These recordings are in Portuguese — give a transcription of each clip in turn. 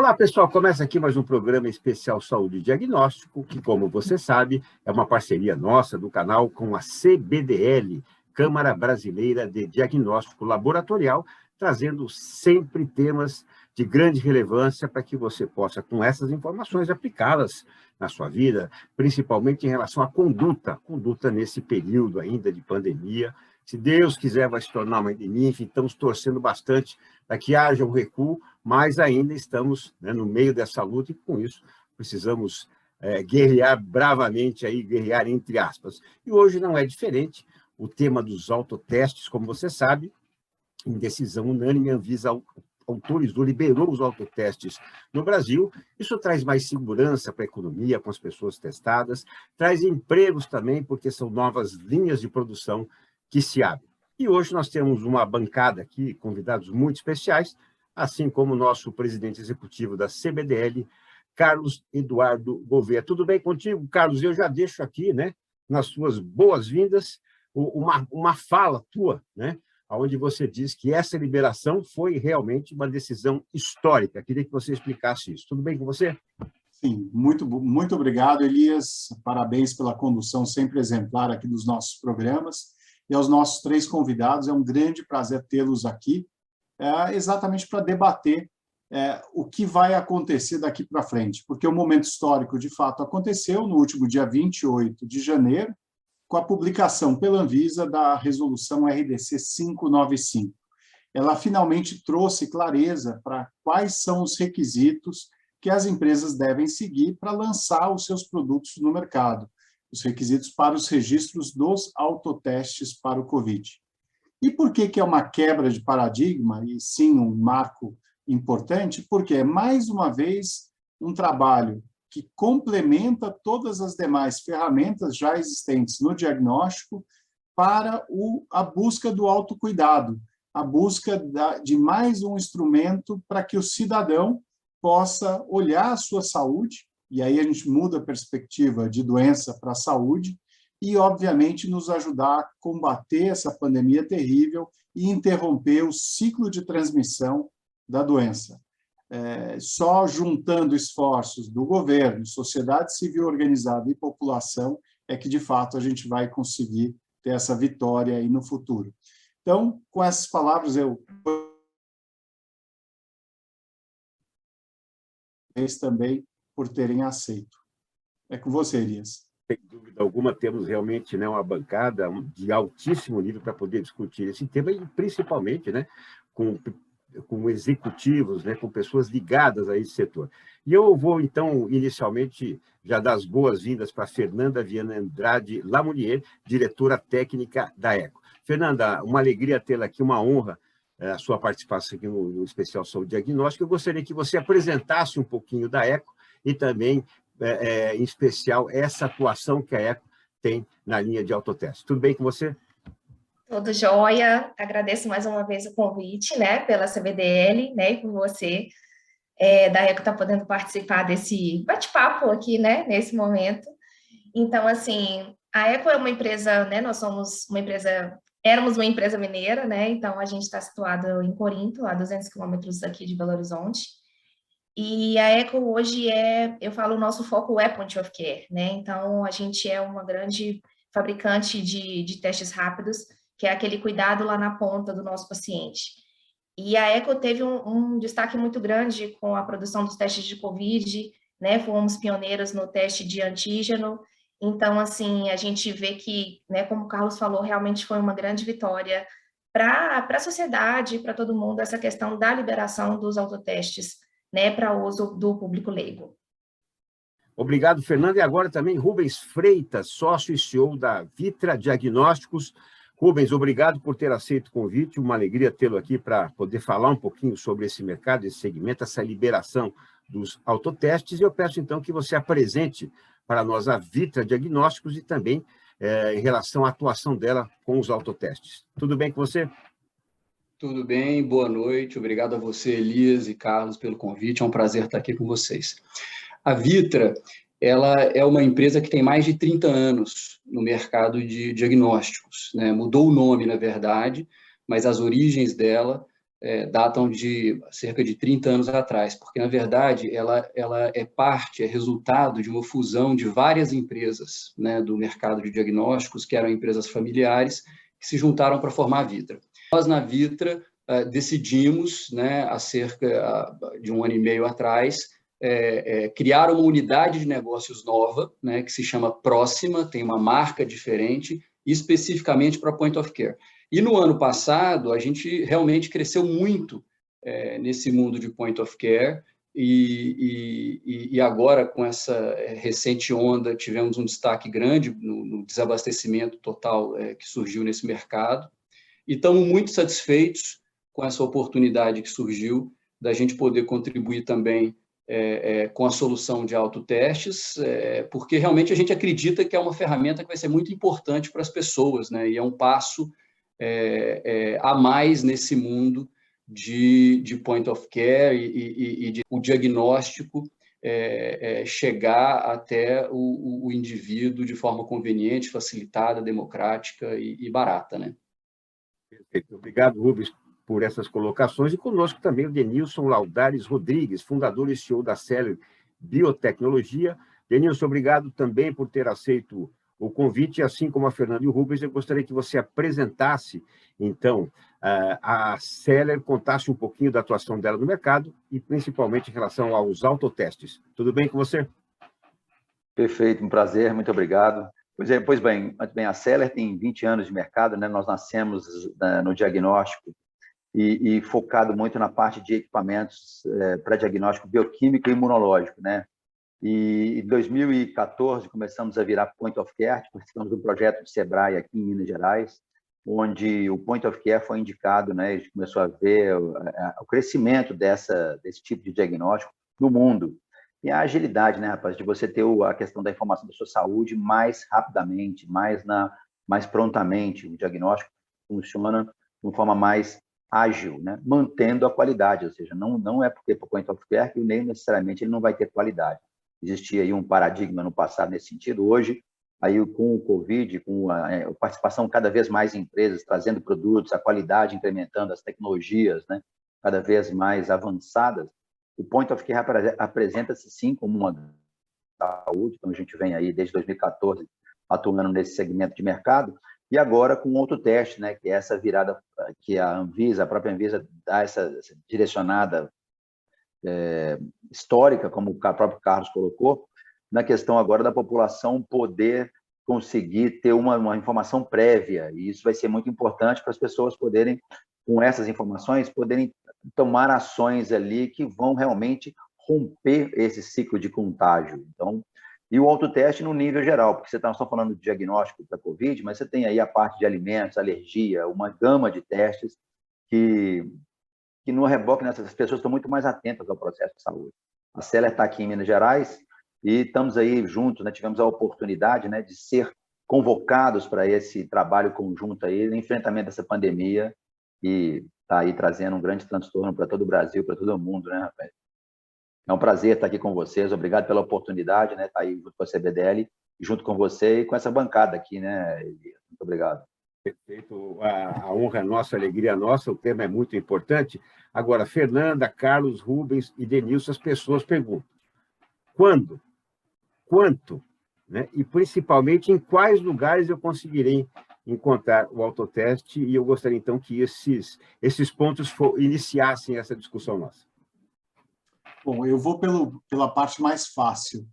Olá, pessoal. Começa aqui mais um programa especial Saúde e Diagnóstico, que, como você sabe, é uma parceria nossa do canal com a CBDL, Câmara Brasileira de Diagnóstico Laboratorial, trazendo sempre temas de grande relevância para que você possa, com essas informações, aplicá-las na sua vida, principalmente em relação à conduta nesse período ainda de pandemia. Se Deus quiser, vai se tornar uma endemia, enfim, estamos torcendo bastante para que haja um recuo, mas ainda estamos, né, no meio dessa luta e, com isso, precisamos guerrear bravamente, aí, guerrear entre aspas. E hoje não é diferente. O tema dos autotestes, como você sabe, em decisão unânime, a Anvisa autorizou, liberou os autotestes no Brasil. Isso traz mais segurança para a economia, com as pessoas testadas, traz empregos também, porque são novas linhas de produção que se abrem. E hoje nós temos uma bancada aqui, convidados muito especiais, assim como o nosso presidente executivo da CBDL, Carlos Eduardo Gouveia. Tudo bem contigo, Carlos? Eu já deixo aqui, né, nas suas boas-vindas, uma fala tua, né, onde você diz que essa liberação foi realmente uma decisão histórica. Queria que você explicasse isso. Tudo bem com você? Sim, muito obrigado, Elias. Parabéns pela condução sempre exemplar aqui dos nossos programas. E aos nossos três convidados, é um grande prazer tê-los aqui, exatamente para debater o que vai acontecer daqui para frente, porque o momento histórico, de fato, aconteceu no último dia 28 de janeiro, com a publicação pela Anvisa da resolução RDC 595. Ela finalmente trouxe clareza para quais são os requisitos que as empresas devem seguir para lançar os seus produtos no mercado, os requisitos para os registros dos autotestes para o Covid. E por que é uma quebra de paradigma, e sim um marco importante? Porque é, mais uma vez, um trabalho que complementa todas as demais ferramentas já existentes no diagnóstico para a busca do autocuidado, a busca de mais um instrumento para que o cidadão possa olhar a sua saúde, e aí a gente muda a perspectiva de doença para a saúde, e, obviamente, nos ajudar a combater essa pandemia terrível e interromper o ciclo de transmissão da doença. Só juntando esforços do governo, sociedade civil organizada e população é que, de fato, a gente vai conseguir ter essa vitória aí no futuro. Então, com essas palavras, eu também por terem aceito. É com você, Elias. Sem dúvida alguma, temos realmente, né, uma bancada de altíssimo nível para poder discutir esse tema e, principalmente, né, com executivos, né, com pessoas ligadas a esse setor. E eu vou, então, inicialmente, já dar as boas-vindas para Fernanda Viana Andrade Lamounier, diretora técnica da ECO. Fernanda, uma alegria tê-la aqui, uma honra a sua participação aqui no Especial Saúde Diagnóstico. Eu gostaria que você apresentasse um pouquinho da ECO e também, em especial, essa atuação que a ECO tem na linha de autoteste. Tudo bem com você? Tudo jóia. Agradeço mais uma vez o convite, né, pela CBDL, né, e por você, da ECO, estar podendo participar desse bate-papo aqui, né, nesse momento. Então, assim, a ECO é uma empresa, né, nós somos uma empresa, éramos uma empresa mineira, né, então a gente está situado em Corinto, a 200 quilômetros aqui de Belo Horizonte. E a ECO hoje eu falo, o nosso foco é point of care, né, então a gente é uma grande fabricante de testes rápidos, que é aquele cuidado lá na ponta do nosso paciente. E a ECO teve um destaque muito grande com a produção dos testes de Covid, né, fomos pioneiros no teste de antígeno. Então, assim, a gente vê que, né, como o Carlos falou, realmente foi uma grande vitória para a sociedade, para todo mundo, essa questão da liberação dos autotestes, né, para uso do público leigo. Obrigado, Fernando. E agora também Rubens Freitas, sócio e CEO da Vitra Diagnósticos. Rubens, obrigado por ter aceito o convite. Uma alegria tê-lo aqui para poder falar um pouquinho sobre esse mercado, esse segmento, essa liberação dos autotestes. E eu peço, então, que você apresente para nós a Vitra Diagnósticos e também em relação à atuação dela com os autotestes. Tudo bem com você? Tudo bem, boa noite. Obrigado a você, Elias e Carlos, pelo convite. É um prazer estar aqui com vocês. A Vitra, ela é uma empresa que tem mais de 30 anos no mercado de diagnósticos, né? Mudou o nome, na verdade, mas as origens dela datam de cerca de 30 anos atrás, porque, na verdade, ela é resultado de uma fusão de várias empresas, né, do mercado de diagnósticos, que eram empresas familiares, que se juntaram para formar a Vitra. Nós, na Vitra, decidimos, né, há cerca de 1 ano e meio atrás, criar uma unidade de negócios nova, né, que se chama Próxima, tem uma marca diferente, especificamente para Point of Care. E no ano passado, a gente realmente cresceu muito nesse mundo de Point of Care, e agora, com essa recente onda, tivemos um destaque grande no desabastecimento total que surgiu nesse mercado, e estamos muito satisfeitos com essa oportunidade que surgiu da gente poder contribuir também com a solução de autotestes, porque realmente a gente acredita que é uma ferramenta que vai ser muito importante para as pessoas, né? E é um passo a mais nesse mundo de point of care e de o diagnóstico chegar até o indivíduo de forma conveniente, facilitada, democrática e barata, né? Perfeito. Obrigado, Rubens, por essas colocações. E conosco também o Denilson Laudares Rodrigues, fundador e CEO da Celler Biotecnologia. Denilson, obrigado também por ter aceito o convite, assim como a Fernanda e o Rubens. Eu gostaria que você apresentasse, então, a Celler, contasse um pouquinho da atuação dela no mercado e, principalmente, em relação aos autotestes. Tudo bem com você? Perfeito, um prazer, muito obrigado. Pois bem, a Celler tem 20 anos de mercado, né? Nós nascemos no diagnóstico e focado muito na parte de equipamentos para diagnóstico bioquímico e imunológico, né? E em 2014 começamos a virar Point of Care, participamos de um projeto de Sebrae aqui em Minas Gerais, onde o Point of Care foi indicado, né? A gente começou a ver o crescimento desse tipo de diagnóstico no mundo. E a agilidade, né, rapaz, de você ter a questão da informação da sua saúde mais rapidamente, mais prontamente. O diagnóstico funciona de uma forma mais ágil, né, mantendo a qualidade, ou seja, não é porque o Point of Care que nem necessariamente ele não vai ter qualidade. Existia aí um paradigma no passado nesse sentido. Hoje, aí com o Covid, com a participação cada vez mais em empresas, trazendo produtos, a qualidade incrementando, as tecnologias, né, cada vez mais avançadas, o Point of Care apresenta-se sim como uma saúde, então a gente vem aí desde 2014 atuando nesse segmento de mercado, e agora com outro teste, né, que é essa virada que a própria Anvisa dá essa direcionada histórica, como o próprio Carlos colocou, na questão agora da população poder conseguir ter uma informação prévia, e isso vai ser muito importante para as pessoas poderem, com essas informações, poderem tomar ações ali que vão realmente romper esse ciclo de contágio. Então, e o autoteste no nível geral, porque você está só falando de diagnóstico da Covid, mas você tem aí a parte de alimentos, alergia, uma gama de testes que no reboque, né, as pessoas estão muito mais atentas ao processo de saúde. A Celler está aqui em Minas Gerais e estamos aí juntos, né, tivemos a oportunidade, né, de ser convocados para esse trabalho conjunto aí, no enfrentamento dessa pandemia, e está aí trazendo um grande transtorno para todo o Brasil, para todo o mundo, né, rapaz? É um prazer estar aqui com vocês, obrigado pela oportunidade, né, estar aí junto com a CBDL, junto com você e com essa bancada aqui, né, Elias? Muito obrigado. Perfeito, a honra é nossa, a alegria é nossa, o tema é muito importante. Agora, Fernanda, Carlos, Rubens e Denilson, as pessoas perguntam: quando? Quanto? Né? E, principalmente, em quais lugares eu conseguirei encontrar o autoteste? E eu gostaria, então, que esses pontos iniciassem essa discussão nossa. Bom, eu vou pela parte mais fácil.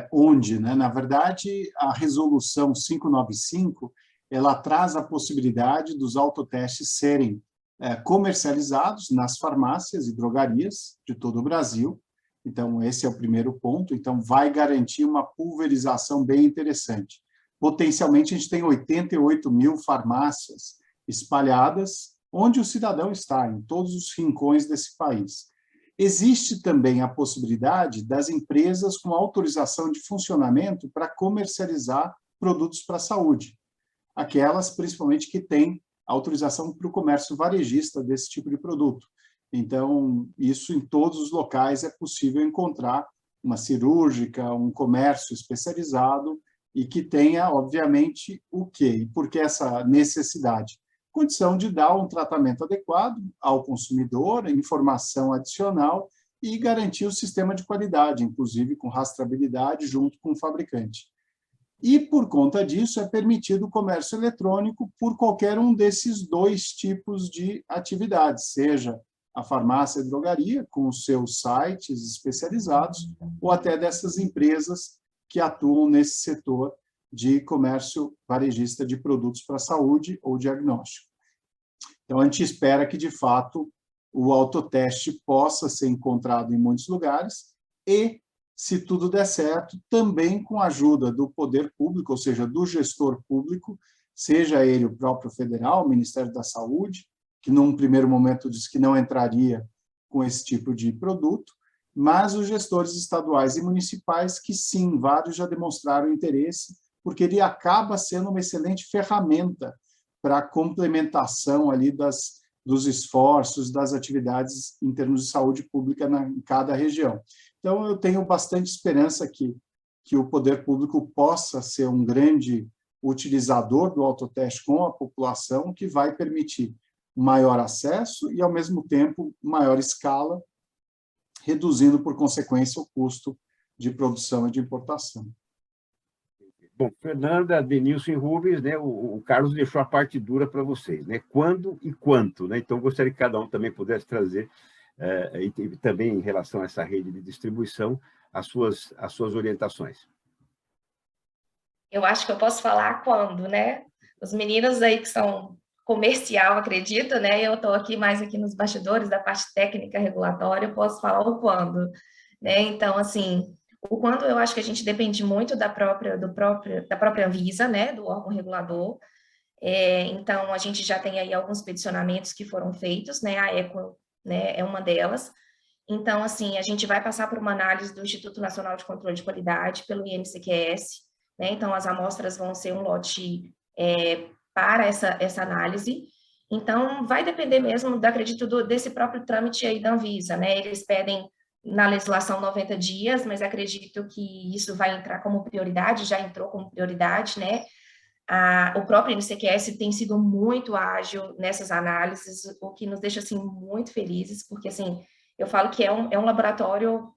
Onde, né? Na verdade, a resolução 595, ela traz a possibilidade dos autotestes serem comercializados nas farmácias e drogarias de todo o Brasil. Então, esse é o primeiro ponto. Então, vai garantir uma pulverização bem interessante. Potencialmente, a gente tem 88 mil farmácias espalhadas onde o cidadão está, em todos os rincões desse país. Existe também a possibilidade das empresas com autorização de funcionamento para comercializar produtos para a saúde. Aquelas, principalmente, que têm autorização para o comércio varejista desse tipo de produto. Então, isso em todos os locais é possível encontrar uma cirúrgica, um comércio especializado e que tenha, obviamente, o quê? E por que essa necessidade? condição de dar um tratamento adequado ao consumidor, informação adicional e garantir o sistema de qualidade, inclusive com rastreabilidade junto com o fabricante. E, por conta disso, é permitido o comércio eletrônico por qualquer um desses dois tipos de atividades, seja a farmácia e drogaria, com os seus sites especializados, ou até dessas empresas que atuam nesse setor de comércio varejista de produtos para a saúde ou diagnóstico. Então, a gente espera que, de fato, o autoteste possa ser encontrado em muitos lugares e, se tudo der certo, também com a ajuda do poder público, ou seja, do gestor público, seja ele o próprio federal, o Ministério da Saúde, que num primeiro momento disse que não entraria com esse tipo de produto, mas os gestores estaduais e municipais que sim, vários já demonstraram interesse, porque ele acaba sendo uma excelente ferramenta para a complementação ali dos esforços, das atividades em termos de saúde pública em cada região. Então, eu tenho bastante esperança que o poder público possa ser um grande utilizador do autoteste com a população, que vai permitir maior acesso e, ao mesmo tempo, maior escala, reduzindo, por consequência, o custo de produção e de importação. Bom, Fernanda, Denilson e Rubens, né, o Carlos deixou a parte dura para vocês, né? Quando e quanto, né? Então, gostaria que cada um também pudesse trazer, e também em relação a essa rede de distribuição, as suas orientações. Eu acho que eu posso falar quando, né? Os meninos aí que são comercial, acredito, né? Eu estou aqui mais aqui nos bastidores da parte técnica regulatória, eu posso falar o quando, né? Então, assim, o quando eu acho que a gente depende muito da própria Anvisa, né? Do órgão regulador. Então, a gente já tem aí alguns peticionamentos que foram feitos, né? A ECO, né, é uma delas. Então, assim, a gente vai passar por uma análise do Instituto Nacional de Controle de Qualidade, pelo INCQS, né? Então, as amostras vão ser um lote para essa análise. Então, vai depender mesmo, acredito, desse próprio trâmite aí da Anvisa, né? Eles pedem na legislação 90 dias, mas acredito que isso vai entrar como prioridade, já entrou como prioridade, né? O próprio INCQS tem sido muito ágil nessas análises, o que nos deixa, assim, muito felizes, porque, assim, eu falo que é um laboratório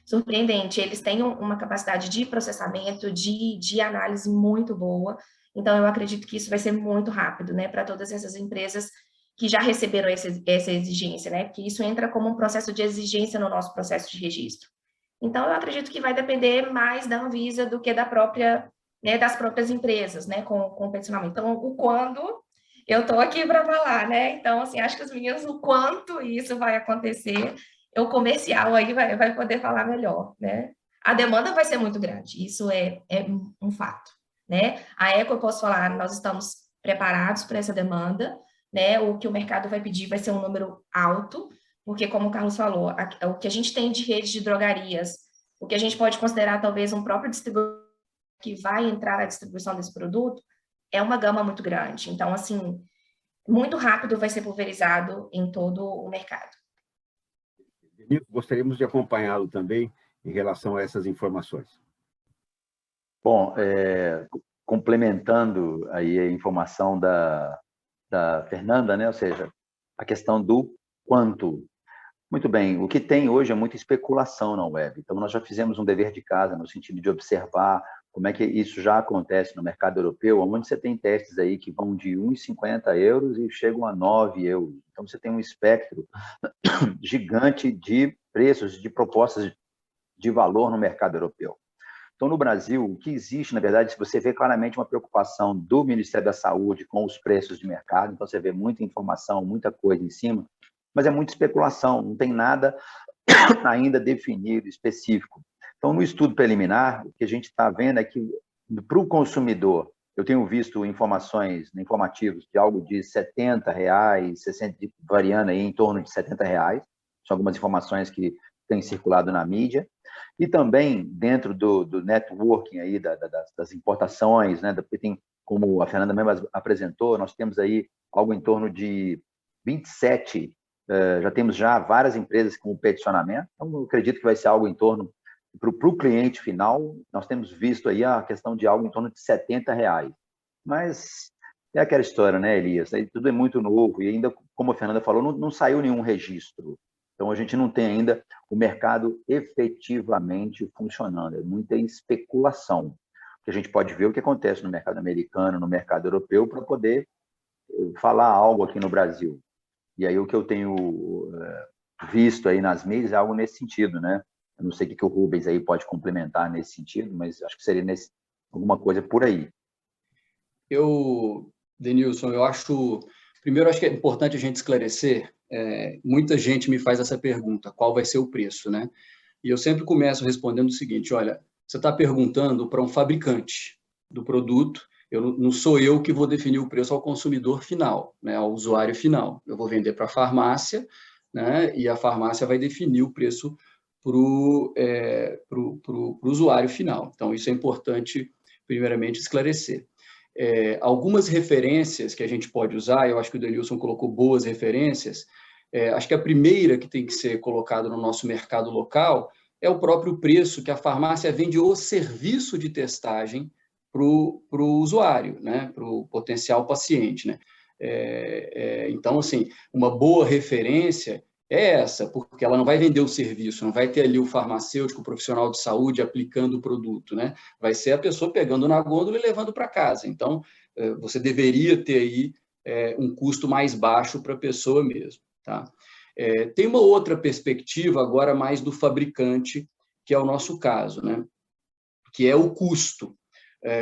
surpreendente, eles têm uma capacidade de processamento, de análise muito boa, então eu acredito que isso vai ser muito rápido, né, para todas essas empresas que já receberam essa exigência, né, porque isso entra como um processo de exigência no nosso processo de registro. Então, eu acredito que vai depender mais da Anvisa do que da própria, né, das próprias empresas, né, com o peticionamento. Então, o quando, eu estou aqui para falar, né, então, assim, acho que os meninos, o quanto isso vai acontecer, o comercial aí vai poder falar melhor, né. A demanda vai ser muito grande, isso é um fato, né. A ECO, eu posso falar, nós estamos preparados para essa demanda, né, o que o mercado vai pedir vai ser um número alto, porque, como o Carlos falou, o que a gente tem de rede de drogarias, o que a gente pode considerar talvez um próprio distribuidor que vai entrar na distribuição desse produto, é uma gama muito grande. Então, assim, muito rápido vai ser pulverizado em todo o mercado. Gostaríamos de acompanhá-lo também em relação a essas informações. Bom, complementando aí a informação da Fernanda, né? Ou seja, a questão do quanto. Muito bem, o que tem hoje é muita especulação na web. Então, nós já fizemos um dever de casa no sentido de observar como é que isso já acontece no mercado europeu, onde você tem testes aí que vão de 1,50 euros e chegam a 9 euros. Então, você tem um espectro gigante de preços, de propostas de valor no mercado europeu. Então, no Brasil, o que existe, na verdade, você vê claramente uma preocupação do Ministério da Saúde com os preços de mercado, então você vê muita informação, muita coisa em cima, mas é muita especulação, não tem nada ainda definido, específico. Então, no estudo preliminar, o que a gente está vendo é que, para o consumidor, eu tenho visto informações informativos de algo de R$ 70, 60, variando aí em torno de R$ 70. São algumas informações que têm circulado na mídia. E também, dentro do networking aí das importações, né, porque tem, como a Fernanda mesmo apresentou, nós temos aí algo em torno de 27, já temos várias empresas com peticionamento, então eu acredito que vai ser algo em torno, para o cliente final, nós temos visto aí a questão de algo em torno de R$ 70. Mas É aquela história, né, Elias? Aí tudo é muito novo e ainda, como a Fernanda falou, não saiu nenhum registro. Então, a gente não tem ainda o mercado efetivamente funcionando. É muita especulação. Que a gente pode ver o que acontece no mercado americano, no mercado europeu, para poder falar algo aqui no Brasil. E aí o que eu tenho visto aí nas mídias é algo nesse sentido, né? Eu não sei o que o Rubens aí pode complementar nesse sentido, mas acho que seria alguma coisa por aí. Denilson, primeiro acho que é importante a gente esclarecer, muita gente me faz essa pergunta, qual vai ser o preço, né? E eu sempre começo respondendo o seguinte, olha, você está perguntando para um fabricante do produto, não sou eu que vou definir o preço ao consumidor final, né, ao usuário final. Eu vou vender para a farmácia, né, e a farmácia vai definir o preço para o usuário final. Então, isso é importante, primeiramente, esclarecer. Algumas referências que a gente pode usar, eu acho que o Denilson colocou boas referências, acho que a primeira que tem que ser colocada no nosso mercado local é o próprio preço que a farmácia vende o serviço de testagem para o usuário, né, para o potencial paciente, né? Então, assim, uma boa referência é essa, porque ela não vai vender o serviço, não vai ter ali o farmacêutico, o profissional de saúde aplicando o produto, né? Vai ser a pessoa pegando na gôndola e levando para casa. Então, você deveria ter aí um custo mais baixo para a pessoa mesmo, tá? Tem uma outra perspectiva agora mais do fabricante, que é o nosso caso, né? Que é o custo.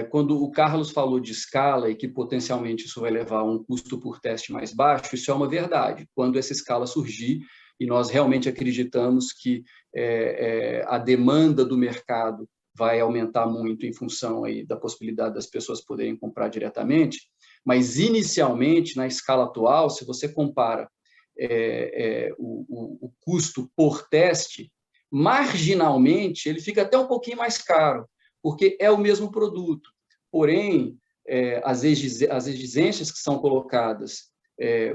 Quando o Carlos falou de escala e que potencialmente isso vai levar a um custo por teste mais baixo, isso é uma verdade. Quando essa escala surgir, e nós realmente acreditamos que a demanda do mercado vai aumentar muito em função aí da possibilidade das pessoas poderem comprar diretamente, mas inicialmente, na escala atual, se você compara o custo por teste, marginalmente ele fica até um pouquinho mais caro, porque é o mesmo produto. Porém, as exigências que são colocadas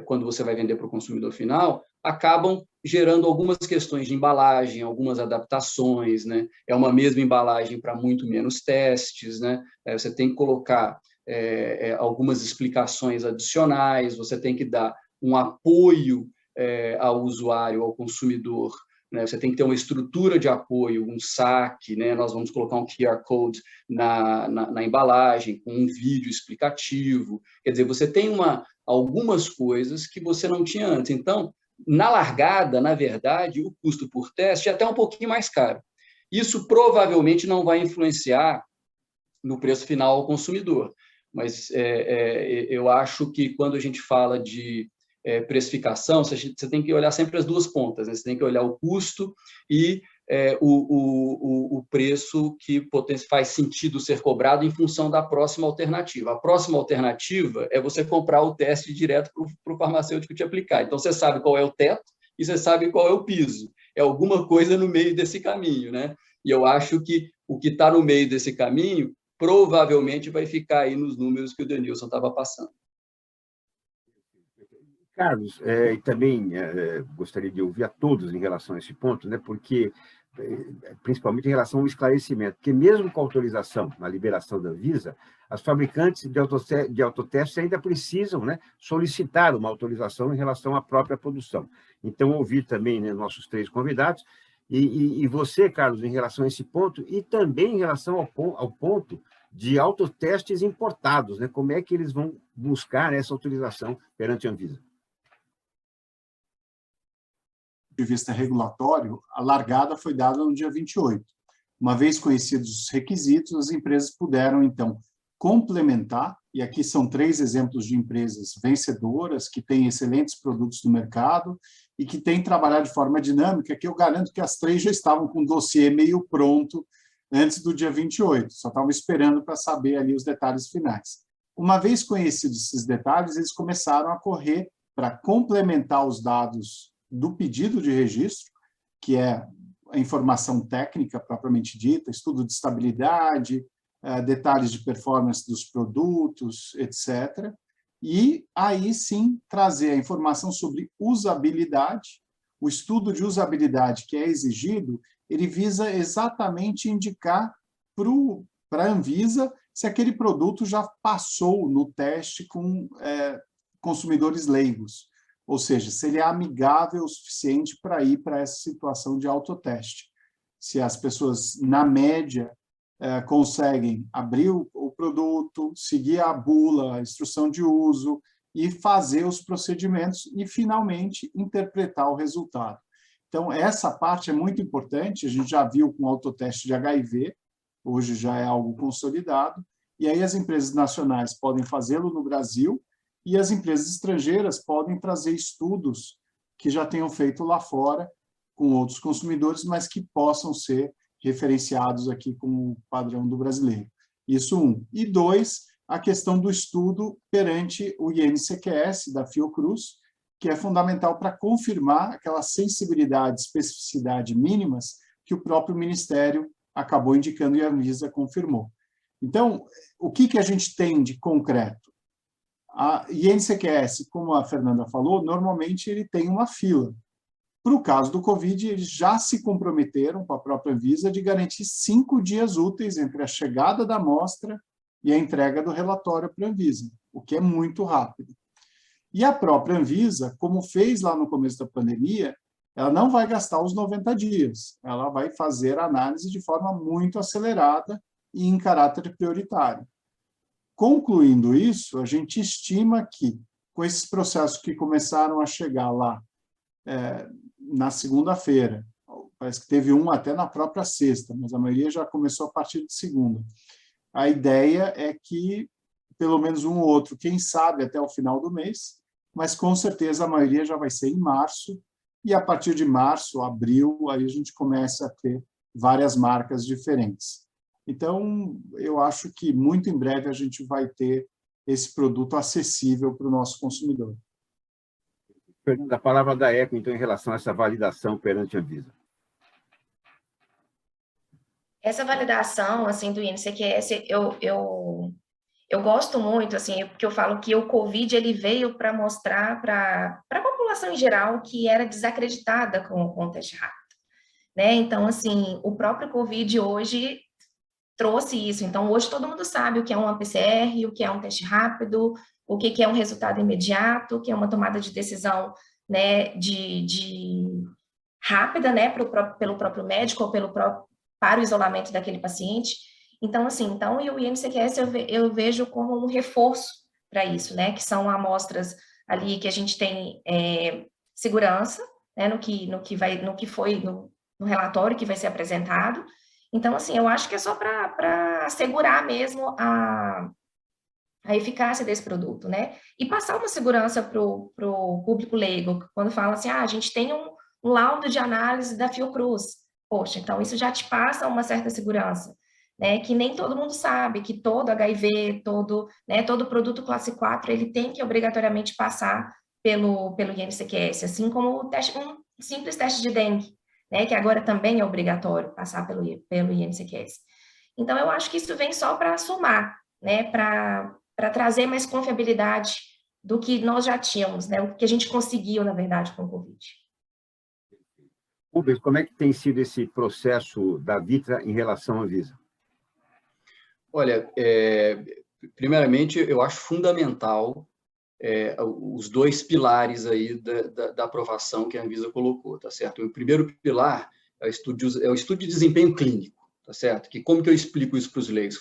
quando você vai vender para o consumidor final acabam gerando algumas questões de embalagem, algumas adaptações, né? É uma mesma embalagem para muito menos testes, né? Você tem que colocar algumas explicações adicionais, você tem que dar um apoio ao usuário, ao consumidor, né? Você tem que ter uma estrutura de apoio, um saque, né? Nós vamos colocar um QR Code na embalagem, com um vídeo explicativo. Quer dizer, você tem algumas coisas que você não tinha antes. Então, na largada, na verdade, o custo por teste é até um pouquinho mais caro. Isso provavelmente não vai influenciar no preço final ao consumidor, mas eu acho que quando a gente fala de precificação, você tem que olhar sempre as duas pontas, né? Você tem que olhar o custo e o preço que faz sentido ser cobrado em função da próxima alternativa. A próxima alternativa é você comprar o teste direto para o farmacêutico te aplicar. Então, você sabe qual é o teto e você sabe qual é o piso. É alguma coisa no meio desse caminho, né? E eu acho que o que está no meio desse caminho provavelmente vai ficar aí nos números que o Denilson estava passando. Carlos, e também gostaria de ouvir a todos em relação a esse ponto, né? Porque, principalmente em relação ao esclarecimento, porque mesmo com a autorização, na liberação da Anvisa, as fabricantes de autotestes ainda precisam, né, solicitar uma autorização em relação à própria produção. Então, ouvir também, né, nossos três convidados, e você, Carlos, em relação a esse ponto, e também em relação ao ponto de autotestes importados, né? Como é que eles vão buscar essa autorização perante a Anvisa? De vista regulatório, a largada foi dada no dia 28. Uma vez conhecidos os requisitos, as empresas puderam, então, complementar, e aqui são 3 exemplos de empresas vencedoras, que têm excelentes produtos no mercado e que têm trabalhado de forma dinâmica, que eu garanto que as 3 já estavam com o dossiê meio pronto antes do dia 28, só estavam esperando para saber ali os detalhes finais. Uma vez conhecidos esses detalhes, eles começaram a correr para complementar os dados do pedido de registro, que é a informação técnica propriamente dita, estudo de estabilidade, detalhes de performance dos produtos, etc. E aí sim trazer a informação sobre usabilidade. O estudo de usabilidade que é exigido, ele visa exatamente indicar para a Anvisa se aquele produto já passou no teste com consumidores leigos, ou seja, se ele é amigável o suficiente para ir para essa situação de autoteste. Se as pessoas, na média, conseguem abrir o produto, seguir a bula, a instrução de uso e fazer os procedimentos e, finalmente, interpretar o resultado. Então, essa parte é muito importante, a gente já viu com o autoteste de HIV, hoje já é algo consolidado, e aí as empresas nacionais podem fazê-lo no Brasil e as empresas estrangeiras podem trazer estudos que já tenham feito lá fora com outros consumidores, mas que possam ser referenciados aqui como padrão do brasileiro. Isso, 1. E 2, a questão do estudo perante o INCQS da Fiocruz, que é fundamental para confirmar aquela sensibilidade e especificidade mínimas que o próprio Ministério acabou indicando e a Anvisa confirmou. Então, o que a gente tem de concreto? A INCQS, como a Fernanda falou, normalmente ele tem uma fila. Para o caso do Covid, eles já se comprometeram com a própria Anvisa de garantir 5 dias úteis entre a chegada da amostra e a entrega do relatório para a Anvisa, o que é muito rápido. E a própria Anvisa, como fez lá no começo da pandemia, ela não vai gastar os 90 dias, ela vai fazer a análise de forma muito acelerada e em caráter prioritário. Concluindo isso, a gente estima que, com esses processos que começaram a chegar lá na segunda-feira, parece que teve um até na própria sexta, mas a maioria já começou a partir de segunda. A ideia é que, pelo menos um ou outro, quem sabe até o final do mês, mas com certeza a maioria já vai ser em março, e a partir de março, abril, aí a gente começa a ter várias marcas diferentes. Então, eu acho que muito em breve a gente vai ter esse produto acessível para o nosso consumidor. A palavra da ECO, então, em relação a essa validação perante a Anvisa. Essa validação, assim, do INCQS, eu gosto muito, assim, porque eu falo que o Covid, ele veio para mostrar para a população em geral que era desacreditada com o teste rápido, né? Então, assim, o próprio Covid hoje trouxe isso. Então, hoje todo mundo sabe o que é uma PCR, o que é um teste rápido, o que é um resultado imediato, o que é uma tomada de decisão, né, rápida, né, pelo próprio médico ou para o isolamento daquele paciente. Então, assim, e o INCQS eu vejo como um reforço para isso, né, que são amostras ali que a gente tem segurança, né, no relatório que vai ser apresentado. Então, assim, eu acho que é só para assegurar mesmo a eficácia desse produto, né? E passar uma segurança para o público leigo, quando fala assim, a gente tem um laudo de análise da Fiocruz. Poxa, então isso já te passa uma certa segurança, né? Que nem todo mundo sabe que todo HIV, todo produto classe 4, ele tem que obrigatoriamente passar pelo INCQS, assim como um simples teste de dengue, né, que agora também é obrigatório passar pelo INCQS. Então, eu acho que isso vem só para somar, né, para trazer mais confiabilidade do que nós já tínhamos, né, o que a gente conseguiu, na verdade, com o Covid. Rubens, como é que tem sido esse processo da Vitra em relação à Anvisa? Olha, primeiramente, eu acho fundamental os 2 pilares aí da aprovação que a Anvisa colocou, tá certo? O primeiro pilar é o estudo de desempenho clínico, tá certo? Que como que eu explico isso para os leigos?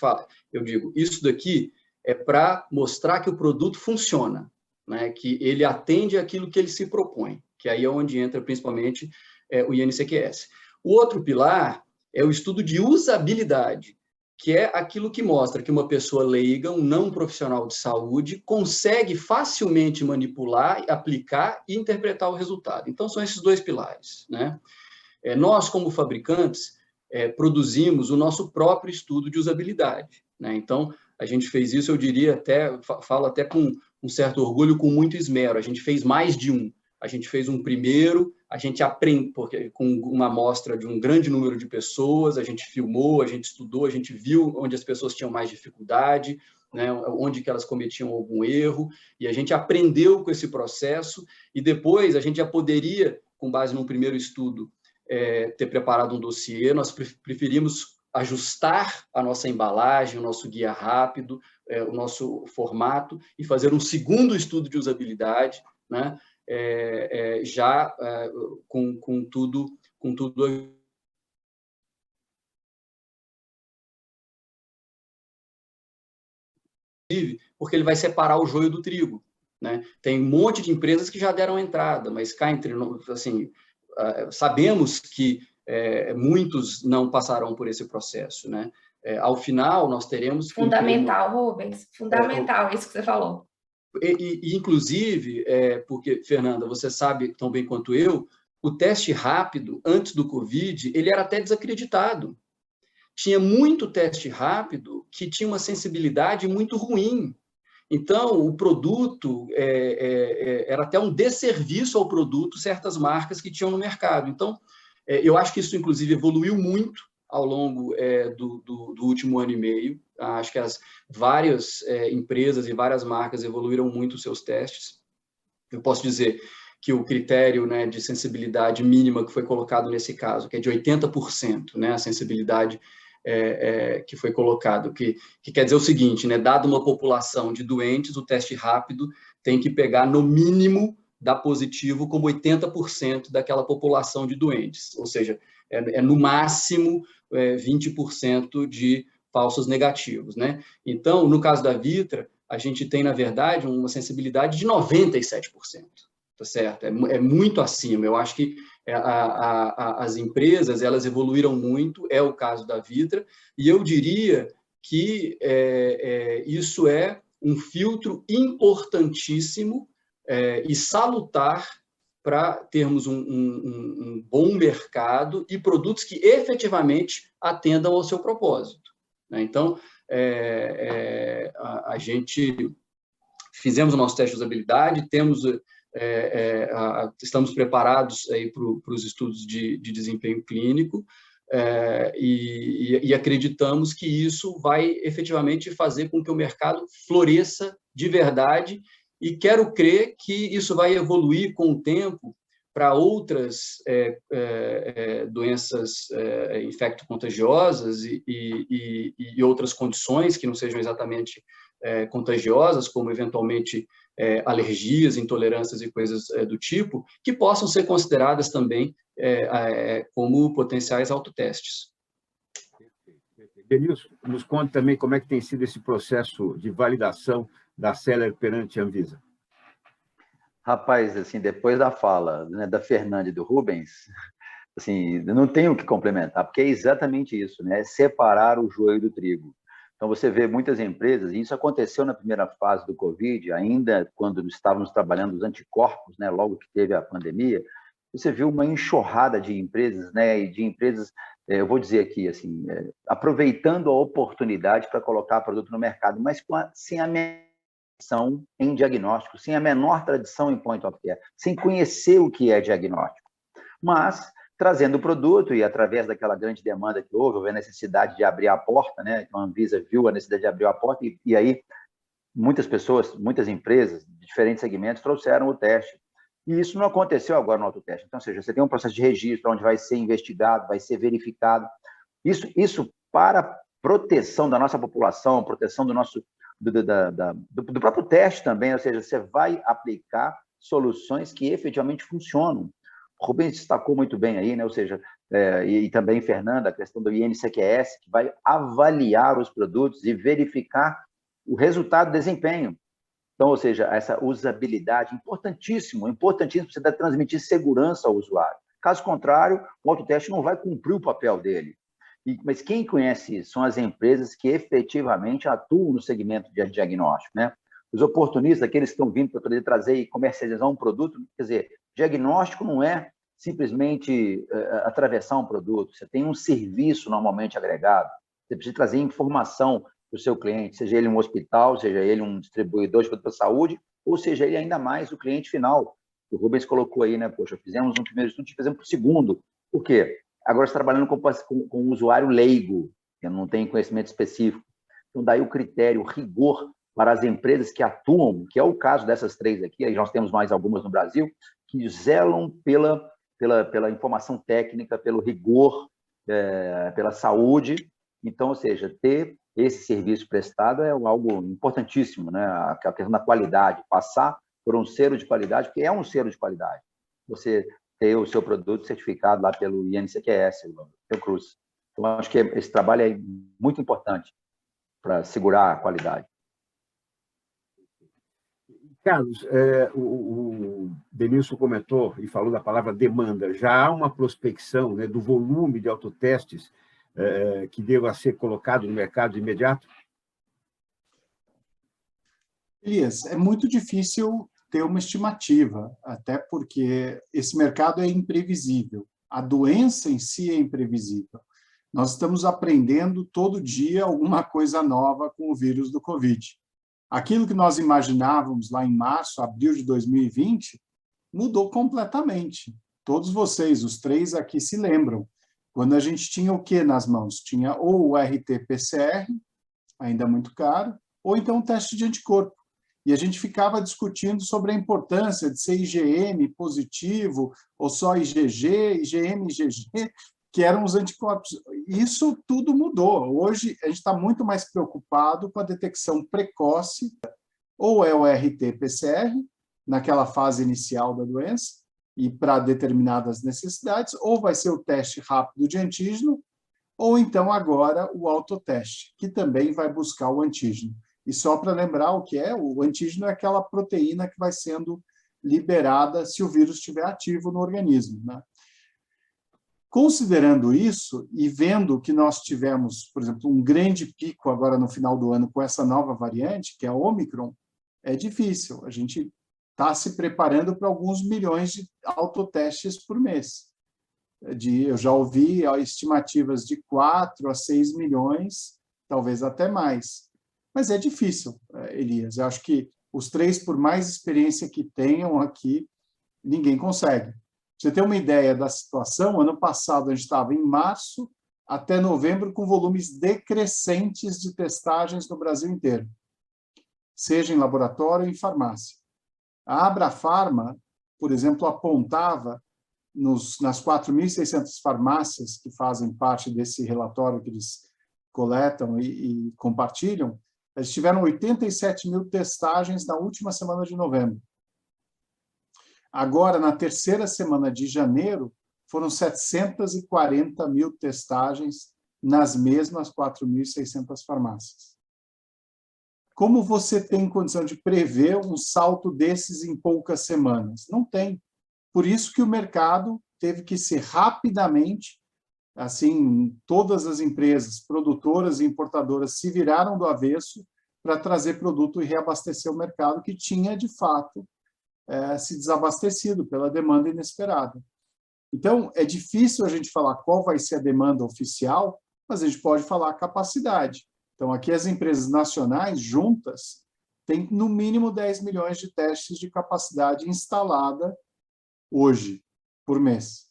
Eu digo, isso daqui é para mostrar que o produto funciona, né? Que ele atende àquilo que ele se propõe, que aí é onde entra principalmente o INCQS. O outro pilar é o estudo de usabilidade, que é aquilo que mostra que uma pessoa leiga, um não profissional de saúde, consegue facilmente manipular, aplicar e interpretar o resultado. Então, são esses 2 pilares, né? Nós, como fabricantes, produzimos o nosso próprio estudo de usabilidade, né? Então, a gente fez isso, eu diria, falo até com um certo orgulho, com muito esmero. A gente fez mais de um. A gente fez um primeiro, a gente aprende, porque com uma amostra de um grande número de pessoas, a gente filmou, a gente estudou, a gente viu onde as pessoas tinham mais dificuldade, né, onde que elas cometiam algum erro, e a gente aprendeu com esse processo, e depois a gente já poderia, com base num primeiro estudo, ter preparado um dossiê. Nós preferimos ajustar a nossa embalagem, o nosso guia rápido, o nosso formato, e fazer um segundo estudo de usabilidade, né? Já com tudo porque ele vai separar o joio do trigo, né? Tem um monte de empresas que já deram entrada, mas cá entre nós, assim, sabemos que muitos não passarão por esse processo, né? Ao final, nós teremos que... Fundamental, Rubens, fundamental isso que você falou. Inclusive, porque, Fernanda, você sabe tão bem quanto eu, o teste rápido, antes do Covid, ele era até desacreditado. Tinha muito teste rápido que tinha uma sensibilidade muito ruim. Então, o produto era até um desserviço ao produto, certas marcas que tinham no mercado. Então, eu acho que isso, inclusive, evoluiu muito ao longo do último ano e meio. Acho que as várias empresas e várias marcas evoluíram muito os seus testes. Eu posso dizer que o critério, né, de sensibilidade mínima que foi colocado nesse caso, que é de 80%, né, a sensibilidade que foi colocado, que quer dizer o seguinte, né, dado uma população de doentes, o teste rápido tem que pegar, no mínimo, dar positivo como 80% daquela população de doentes, ou seja, no máximo 20% de falsos negativos, né? Então, no caso da Vitra, a gente tem, na verdade, uma sensibilidade de 97%, tá certo? É muito acima. Eu acho que as empresas, elas evoluíram muito, é o caso da Vitra, e eu diria que isso é um filtro importantíssimo e salutar para termos um bom mercado e produtos que efetivamente atendam ao seu propósito, né? Então, a gente fizemos o nosso teste de usabilidade, estamos preparados para os estudos de desempenho clínico, e acreditamos que isso vai efetivamente fazer com que o mercado floresça de verdade, e quero crer que isso vai evoluir com o tempo para outras doenças infecto-contagiosas e outras condições que não sejam exatamente contagiosas, como eventualmente alergias, intolerâncias e coisas do tipo, que possam ser consideradas também como potenciais autotestes. Denilson, nos conte também como é que tem sido esse processo de validação da Celler perante a Anvisa. Rapaz, assim, depois da fala, né, da Fernanda e do Rubens, assim, não tenho o que complementar, porque é exatamente isso, né? Separar o joio do trigo. Então, você vê muitas empresas, e isso aconteceu na primeira fase do Covid, ainda quando estávamos trabalhando os anticorpos, né, logo que teve a pandemia, você viu uma enxurrada de empresas, né, e de empresas, eu vou dizer aqui, assim, aproveitando a oportunidade para colocar produto no mercado, mas sem a tradição em diagnóstico, sem a menor tradição em point of care, sem conhecer o que é diagnóstico, mas trazendo o produto e através daquela grande demanda que houve a necessidade de abrir a porta, né? A Anvisa viu a necessidade de abrir a porta e aí muitas pessoas, muitas empresas de diferentes segmentos trouxeram o teste. E isso não aconteceu agora no autoteste. Então, ou seja, você tem um processo de registro onde vai ser investigado, vai ser verificado. Isso para proteção da nossa população, proteção do nosso do próprio teste também, ou seja, você vai aplicar soluções que efetivamente funcionam. O Rubens destacou muito bem aí, né? Ou seja, e também, Fernanda, a questão do INCQS, que vai avaliar os produtos e verificar o resultado do desempenho. Então, ou seja, essa usabilidade, importantíssimo para você transmitir segurança ao usuário. Caso contrário, o autoteste não vai cumprir o papel dele. Mas quem conhece isso são as empresas que efetivamente atuam no segmento de diagnóstico, né? Os oportunistas, aqueles que estão vindo para poder trazer e comercializar um produto, quer dizer, diagnóstico não é simplesmente atravessar um produto, você tem um serviço normalmente agregado, você precisa trazer informação para o seu cliente, seja ele um hospital, seja ele um distribuidor de produtos para a saúde, ou seja ele ainda mais o cliente final. O Rubens colocou aí, né? Poxa, fizemos um primeiro estudo e fizemos para o segundo. Por quê? Agora você está trabalhando com um usuário leigo, que não tem conhecimento específico. Então, daí o critério, o rigor para as empresas que atuam, que é o caso dessas três aqui, aí nós temos mais algumas no Brasil, que zelam pela informação técnica, pelo rigor, pela saúde, Então, ou seja, ter esse serviço prestado é algo importantíssimo, né? A questão da qualidade, passar por um selo de qualidade, porque é um selo de qualidade. Você ter o seu produto certificado lá pelo INCQS, o Cruz. Então, acho que esse trabalho é muito importante para segurar a qualidade. Carlos, o Denilson comentou e falou da palavra demanda. Já há uma prospecção, né, do volume de autotestes que deva ser colocado no mercado de imediato? Elias, é muito difícil ter uma estimativa, até porque esse mercado é imprevisível. A doença em si é imprevisível. Nós estamos aprendendo todo dia alguma coisa nova com o vírus do Covid. Aquilo que nós imaginávamos lá em março, abril de 2020, mudou completamente. Todos vocês, os três aqui, se lembram. Quando a gente tinha o que nas mãos? Tinha ou o RT-PCR, ainda muito caro, ou então o teste de anticorpo. E a gente ficava discutindo sobre a importância de ser IgM positivo, ou só IgG, IgM, IgG, que eram os anticorpos. Isso tudo mudou. Hoje, a gente está muito mais preocupado com a detecção precoce, ou é o RT-PCR, naquela fase inicial da doença, e para determinadas necessidades, ou vai ser o teste rápido de antígeno, ou então agora o autoteste, que também vai buscar o antígeno. E só para lembrar o que é, o antígeno é aquela proteína que vai sendo liberada se o vírus estiver ativo no organismo, né? Considerando isso e vendo que nós tivemos, por exemplo, um grande pico agora no final do ano com essa nova variante, que é a Omicron, é difícil. A gente está se preparando para alguns milhões de autotestes por mês. Eu já ouvi estimativas de 4 a 6 milhões, talvez até mais. Mas é difícil, Elias. Eu acho que os três, por mais experiência que tenham aqui, ninguém consegue. Você tem uma ideia da situação, ano passado a gente estava em março até novembro com volumes decrescentes de testagens no Brasil inteiro, seja em laboratório ou em farmácia. A Abrafarma, por exemplo, apontava nas 4.600 farmácias que fazem parte desse relatório que eles coletam e compartilham, eles tiveram 87 mil testagens na última semana de novembro. Agora, na terceira semana de janeiro, foram 740 mil testagens nas mesmas 4.600 farmácias. Como você tem condição de prever um salto desses em poucas semanas? Não tem. Por isso que o mercado teve que ser rapidamente, assim, todas as empresas, produtoras e importadoras se viraram do avesso para trazer produto e reabastecer o mercado que tinha, de fato, se desabastecido pela demanda inesperada. Então, é difícil a gente falar qual vai ser a demanda oficial, mas a gente pode falar a capacidade. Então, aqui as empresas nacionais, juntas, têm no mínimo 10 milhões de testes de capacidade instalada hoje, por mês.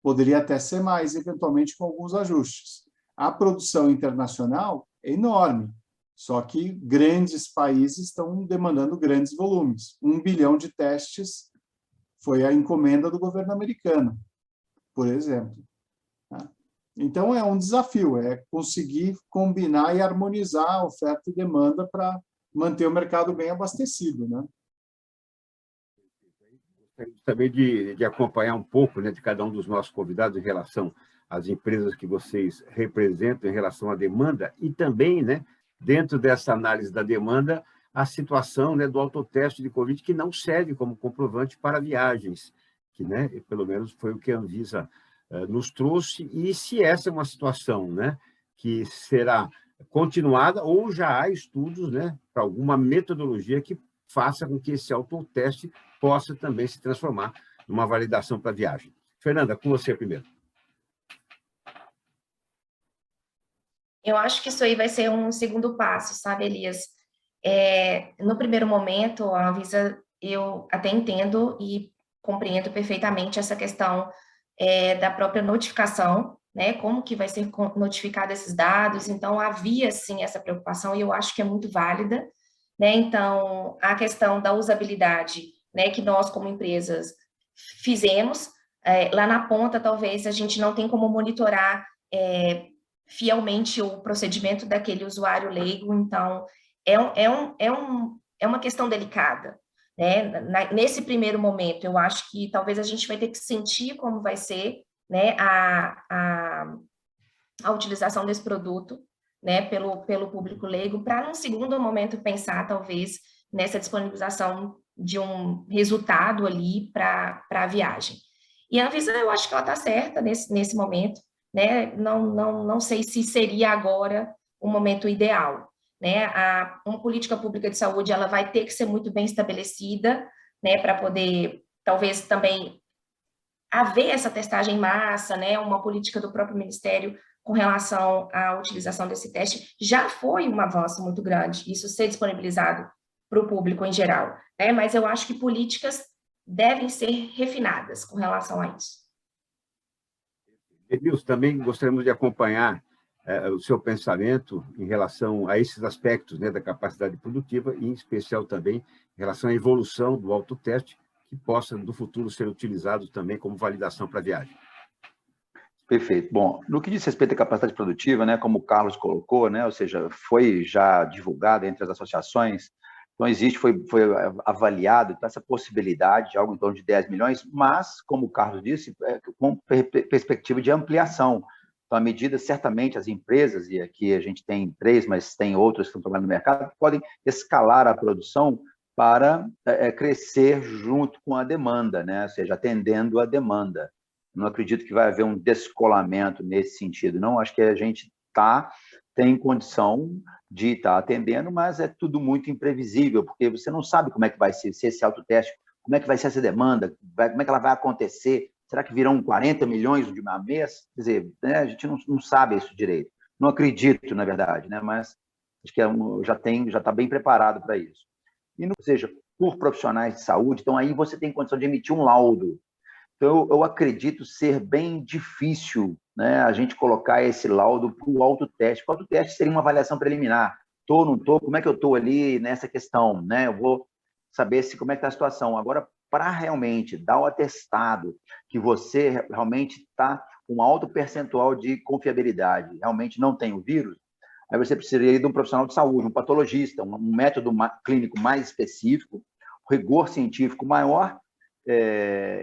Poderia até ser mais, eventualmente, com alguns ajustes. A produção internacional é enorme, só que grandes países estão demandando grandes volumes. 1 bilhão de testes foi a encomenda do governo americano, por exemplo. Então, é um desafio, é conseguir combinar e harmonizar a oferta e demanda para manter o mercado bem abastecido, né? Também de acompanhar um pouco, né, de cada um dos nossos convidados em relação às empresas que vocês representam, em relação à demanda, e também, né, dentro dessa análise da demanda, a situação, né, do autoteste de Covid, que não serve como comprovante para viagens, que, né, pelo menos foi o que a Anvisa nos trouxe, e se essa é uma situação, né, que será continuada, ou já há estudos, né, para alguma metodologia que faça com que esse autoteste possa também se transformar numa validação para viagem. Fernanda, com você primeiro. Eu acho que isso aí vai ser um segundo passo, sabe, Elias? No primeiro momento, a Anvisa, eu até entendo e compreendo perfeitamente essa questão da própria notificação, né? Como que vai ser notificado esses dados. Então, havia, sim, essa preocupação e eu acho que é muito válida, né? Então, a questão da usabilidade, né, que nós, como empresas, fizemos, lá na ponta, talvez, a gente não tem como monitorar fielmente o procedimento daquele usuário leigo, então é uma questão delicada, né? Nesse primeiro momento, eu acho que talvez a gente vai ter que sentir como vai ser, né, a utilização desse produto, né, pelo público leigo, para num segundo momento pensar, talvez, nessa disponibilização de um resultado ali para a viagem. E a Anvisa, eu acho que ela está certa nesse momento, né? Não sei se seria agora o momento ideal, né? Uma política pública de saúde, ela vai ter que ser muito bem estabelecida, né, para poder, talvez, também haver essa testagem em massa, né? Uma política do próprio Ministério com relação à utilização desse teste já foi um avanço muito grande, isso ser disponibilizado para o público em geral, né? Mas eu acho que políticas devem ser refinadas com relação a isso. Edilson, também gostaríamos de acompanhar o seu pensamento em relação a esses aspectos, né, da capacidade produtiva e, em especial, também em relação à evolução do autoteste, que possa, no futuro, ser utilizado também como validação para a viagem. Perfeito. Bom, no que diz respeito à capacidade produtiva, né, como o Carlos colocou, né, ou seja, foi já divulgado entre as associações, então foi avaliado então, essa possibilidade de algo em torno de 10 milhões, mas, como o Carlos disse, com perspectiva de ampliação. Então, à medida, certamente, as empresas, e aqui a gente tem 3, mas tem outras que estão trabalhando no mercado, podem escalar a produção para crescer junto com a demanda, né, ou seja, atendendo a demanda. Não acredito que vai haver um descolamento nesse sentido, não. Acho que a gente tem condição de estar atendendo, mas é tudo muito imprevisível, porque você não sabe como é que vai ser esse autoteste, como é que vai ser essa demanda, como é que ela vai acontecer, será que virão 40 milhões de uma mês? Quer dizer, né, a gente não sabe isso direito. Não acredito, na verdade, né, mas acho que já está bem preparado para isso. E, ou seja, por profissionais de saúde, então aí você tem condição de emitir um laudo. Então, eu acredito ser bem difícil, né, a gente colocar esse laudo para o autoteste. O autoteste seria uma avaliação preliminar. Estou, não estou, como é que eu estou ali nessa questão? Né? Eu vou saber como é que está a situação. Agora, para realmente dar o atestado que você realmente está com um alto percentual de confiabilidade, realmente não tem o vírus, aí você precisaria de um profissional de saúde, um patologista, um método clínico mais específico, rigor científico maior,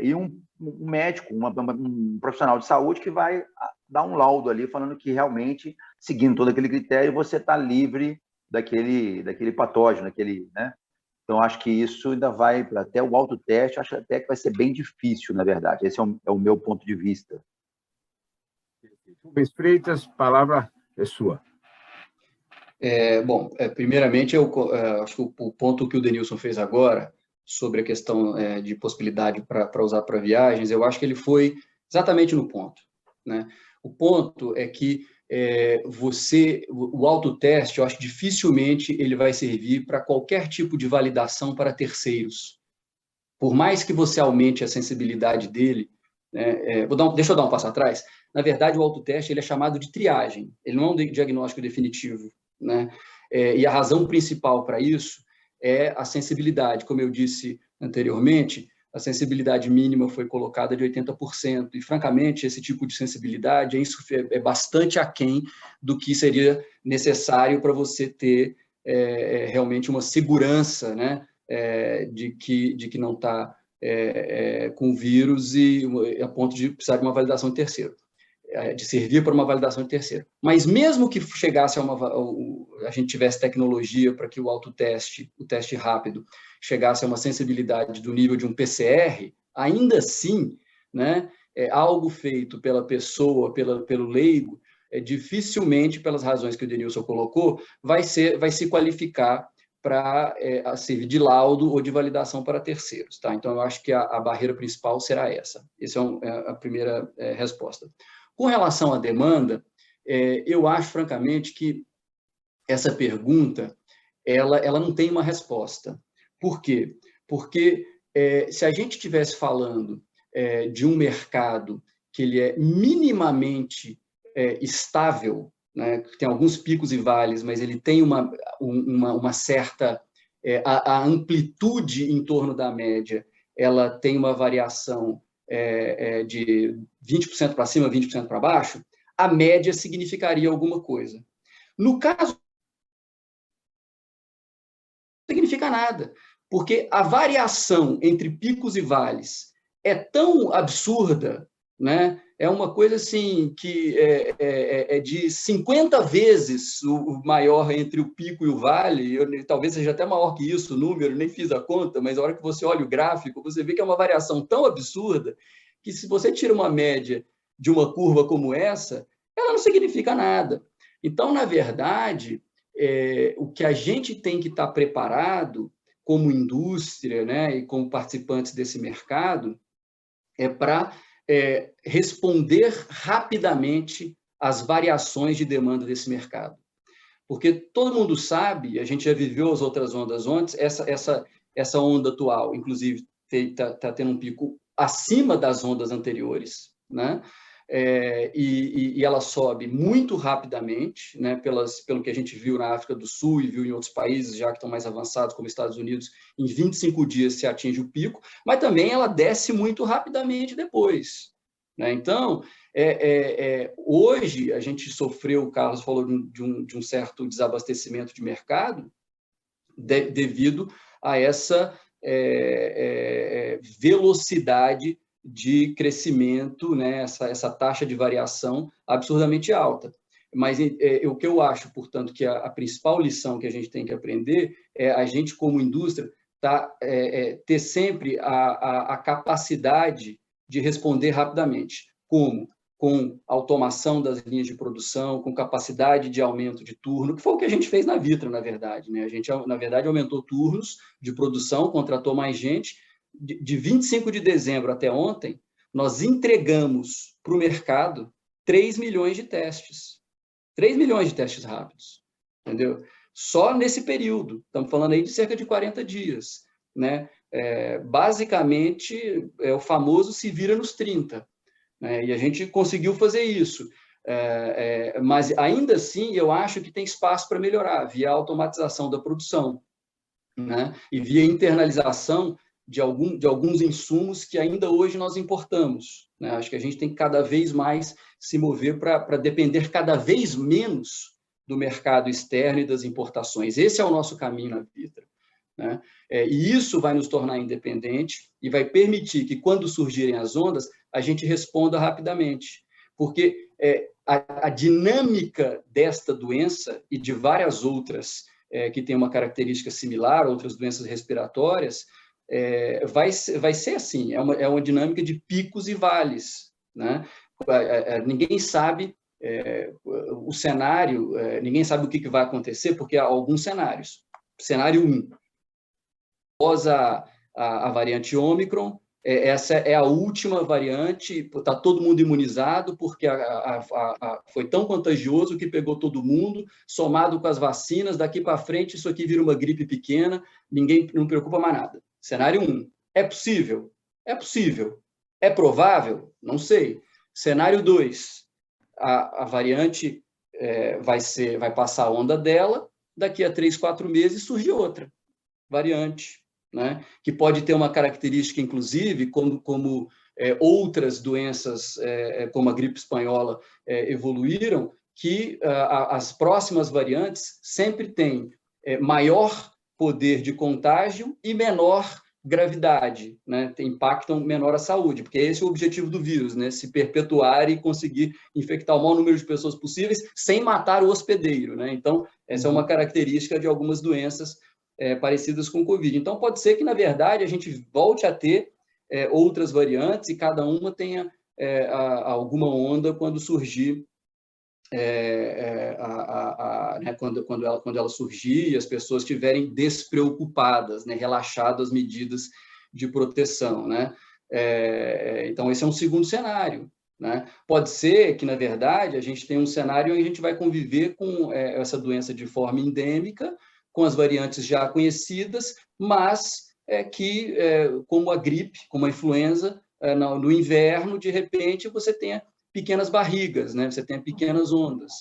e um médico, um profissional de saúde que vai dar um laudo ali falando que realmente, seguindo todo aquele critério, você está livre daquele patógeno, né? Então, acho que isso ainda vai até o autoteste, acho até que vai ser bem difícil, na verdade. Esse é o meu ponto de vista. Rubens Freitas, a palavra é sua. Bom, primeiramente, eu acho que o ponto que o Denilson fez agora, sobre a questão de possibilidade para usar para viagens, eu acho que ele foi exatamente no ponto, né? O ponto é que o autoteste, eu acho que dificilmente ele vai servir para qualquer tipo de validação para terceiros. Por mais que você aumente a sensibilidade dele, né, deixa eu dar um passo atrás. Na verdade, o autoteste ele é chamado de triagem, ele não é um diagnóstico definitivo, né? E a razão principal para isso é a sensibilidade. Como eu disse anteriormente, a sensibilidade mínima foi colocada de 80%, e, francamente, esse tipo de sensibilidade é bastante aquém do que seria necessário para você ter realmente uma segurança, né, de que não está com vírus e a ponto de precisar de uma validação de terceiro, de servir para uma validação de terceiro. Mas mesmo que chegasse a gente tivesse tecnologia para que o autoteste, o teste rápido, chegasse a uma sensibilidade do nível de um PCR, ainda assim, né, algo feito pela pessoa, pelo leigo, dificilmente, pelas razões que o Denilson colocou, vai se qualificar para servir de laudo ou de validação para terceiros. Tá? Então, eu acho que a barreira principal será essa. Essa é a primeira resposta. Com relação à demanda, eu acho, francamente, que essa pergunta ela não tem uma resposta. Por quê? Porque se a gente estivesse falando de um mercado que ele é minimamente estável, né, que tem alguns picos e vales, mas ele tem uma certa... a amplitude em torno da média, ela tem uma variação de 20% para cima, 20% para baixo, a média significaria alguma coisa. No caso, não significa nada, porque a variação entre picos e vales é tão absurda, né? É uma coisa assim que é de 50 vezes o maior entre o pico e o vale, talvez seja até maior que isso o número, nem fiz a conta, mas a hora que você olha o gráfico, você vê que é uma variação tão absurda que se você tira uma média de uma curva como essa, ela não significa nada. Então, na verdade, o que a gente tem que estar preparado como indústria, né, e como participantes desse mercado, é para responder rapidamente às variações de demanda desse mercado. Porque todo mundo sabe, a gente já viveu as outras ondas antes, essa onda atual, inclusive, está tendo um pico acima das ondas anteriores, né? E ela sobe muito rapidamente, né, pelo que a gente viu na África do Sul e viu em outros países já que estão mais avançados, como Estados Unidos, em 25 dias se atinge o pico, mas também ela desce muito rapidamente depois, né? Então, hoje a gente sofreu, o Carlos falou de um certo desabastecimento de mercado devido a essa velocidade de crescimento, né, essa taxa de variação absurdamente alta. Mas o que eu acho, portanto, que a principal lição que a gente tem que aprender é a gente, como indústria, ter sempre a capacidade de responder rapidamente. Como? Com automação das linhas de produção, com capacidade de aumento de turno, que foi o que a gente fez na Vitra, na verdade, né? A gente, na verdade, aumentou turnos de produção, contratou mais gente. De 25 de dezembro até ontem, nós entregamos para o mercado 3 milhões de testes. 3 milhões de testes rápidos, entendeu? Só nesse período. Estamos falando aí de cerca de 40 dias, né? Basicamente, é o famoso se vira nos 30. Né? E a gente conseguiu fazer isso. Mas, ainda assim, eu acho que tem espaço para melhorar, via automatização da produção, né? E via internalização de alguns insumos que ainda hoje nós importamos, né? Acho que a gente tem que cada vez mais se mover para depender cada vez menos do mercado externo e das importações. Esse é o nosso caminho na Vitra, né? E isso vai nos tornar independente e vai permitir que, quando surgirem as ondas, a gente responda rapidamente. Porque a dinâmica desta doença e de várias outras que têm uma característica similar, outras doenças respiratórias, vai ser assim, é uma dinâmica de picos e vales, né? Ninguém sabe o cenário, ninguém sabe o que vai acontecer, porque há alguns cenários. Cenário 1, após a variante Ômicron, essa é a última variante, está todo mundo imunizado, porque foi tão contagioso que pegou todo mundo, somado com as vacinas, daqui para frente isso aqui vira uma gripe pequena, ninguém não preocupa mais nada. Cenário 1, é possível? É possível. É provável? Não sei. Cenário 2, a variante vai passar a onda dela, daqui a 3, 4 meses surge outra variante, né? Que pode ter uma característica, inclusive, como outras doenças, como a gripe espanhola, evoluíram, que as próximas variantes sempre têm maior poder de contágio e menor gravidade, né? Impactam menor a saúde, porque esse é o objetivo do vírus, né? Se perpetuar e conseguir infectar o maior número de pessoas possíveis sem matar o hospedeiro, né? Então, essa é uma característica de algumas doenças parecidas com o Covid. Então, pode ser que, na verdade, a gente volte a ter outras variantes e cada uma tenha alguma onda quando surgir, né, quando ela surgir e as pessoas estiverem despreocupadas, né, relaxadas as medidas de proteção, né? Então, esse é um segundo cenário, né? Pode ser que, na verdade, a gente tenha um cenário onde a gente vai conviver com essa doença de forma endêmica, com as variantes já conhecidas, mas que, como a gripe, como a influenza, no inverno, de repente, você tenha pequenas barrigas, né? Você tem pequenas ondas.